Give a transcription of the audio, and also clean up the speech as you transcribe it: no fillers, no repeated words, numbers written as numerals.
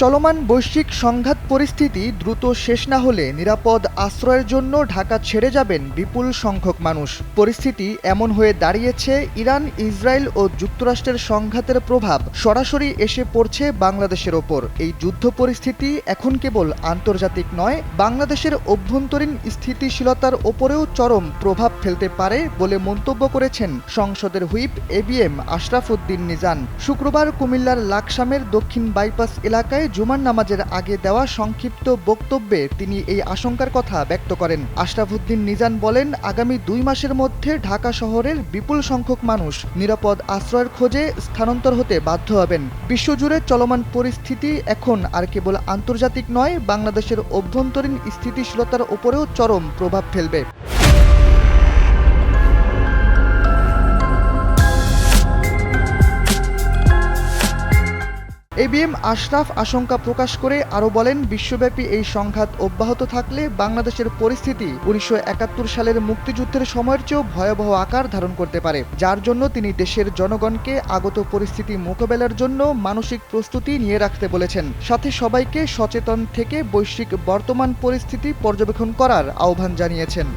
চলমান বৈশ্বিক সংঘাত পরিস্থিতি দ্রুত শেষ না হলে নিরাপদ আশ্রয়ের জন্য ঢাকা ছেড়ে যাবেন বিপুল সংখ্যক মানুষ। পরিস্থিতি এমন হয়ে দাঁড়িয়েছে, ইরান, ইসরায়েল ও যুক্তরাষ্ট্রের সংঘাতের প্রভাব সরাসরি এসে পড়ছে বাংলাদেশের ওপর। এই যুদ্ধ পরিস্থিতি এখন কেবল আন্তর্জাতিক নয়, বাংলাদেশের অভ্যন্তরীণ স্থিতিশীলতার ওপরেও চরম প্রভাব ফেলতে পারে বলে মন্তব্য করেছেন সংসদের হুইপ এবিএম আশরাফ উদ্দিন নিজান। শুক্রবার কুমিল্লার লাকসামের দক্ষিণ বাইপাস এলাকায় জুমার নামাজের আগে দেওয়া সংক্ষিপ্ত বক্তব্যে তিনি এই আশঙ্কার কথা ব্যক্ত করেন। আশরাফ উদ্দিন নিজান বলেন, আগামী 2 মাসের মধ্যে ঢাকা শহরের বিপুল সংখ্যক মানুষ নিরাপদ আশ্রয়ের খোঁজে স্থানান্তর হতে বাধ্য হবেন। বিশ্বজুড়ে চলমান পরিস্থিতি এখন আর কেবল আন্তর্জাতিক নয়, বাংলাদেশের অভ্যন্তরীণ স্থিতিশীলতার উপরেও চরম প্রভাব ফেলবে। এবিএম আশরাফ আশঙ্কা প্রকাশ করে আরও বলেন, বিশ্বব্যাপী এই সংঘাত অব্যাহত থাকলে বাংলাদেশের পরিস্থিতি 1971 সালের মুক্তিযুদ্ধের সময়ের চেয়েও ভয়াবহ আকার ধারণ করতে পারে, যার জন্য তিনি দেশের জনগণকে আগত পরিস্থিতি মোকাবেলার জন্য মানসিক প্রস্তুতি নিয়ে রাখতে বলেছেন। সাথে সবাইকে সচেতন থেকে বৈশ্বিক বর্তমান পরিস্থিতি পর্যবেক্ষণ করার আহ্বান জানিয়েছেন।